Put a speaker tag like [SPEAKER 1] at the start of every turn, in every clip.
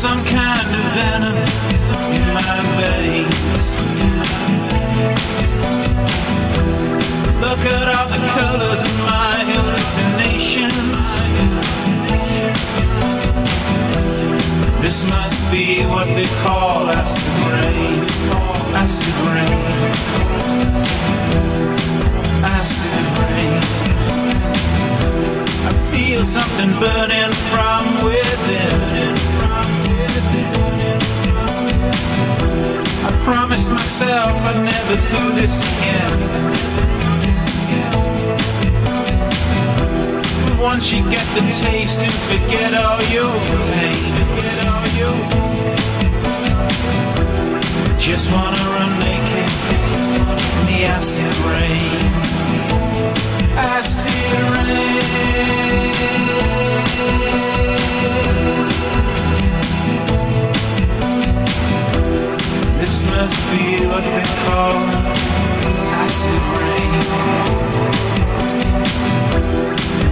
[SPEAKER 1] some kind of venom in my veins. Look at all the colors of my hallucinations. This must be what they call acid rain. Acid rain. Acid rain. I feel something burning from within. I promised myself I'd never do this again. Once you get the taste and forget all your pain. Just wanna run naked in the acid rain. Acid rain. This must be what they call acid rain.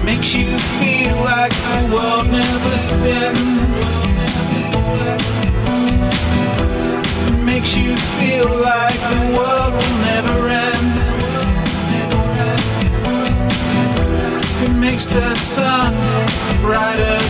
[SPEAKER 1] Makes you feel like the world never spins. Makes you feel like the world will never end. It makes the sun brighter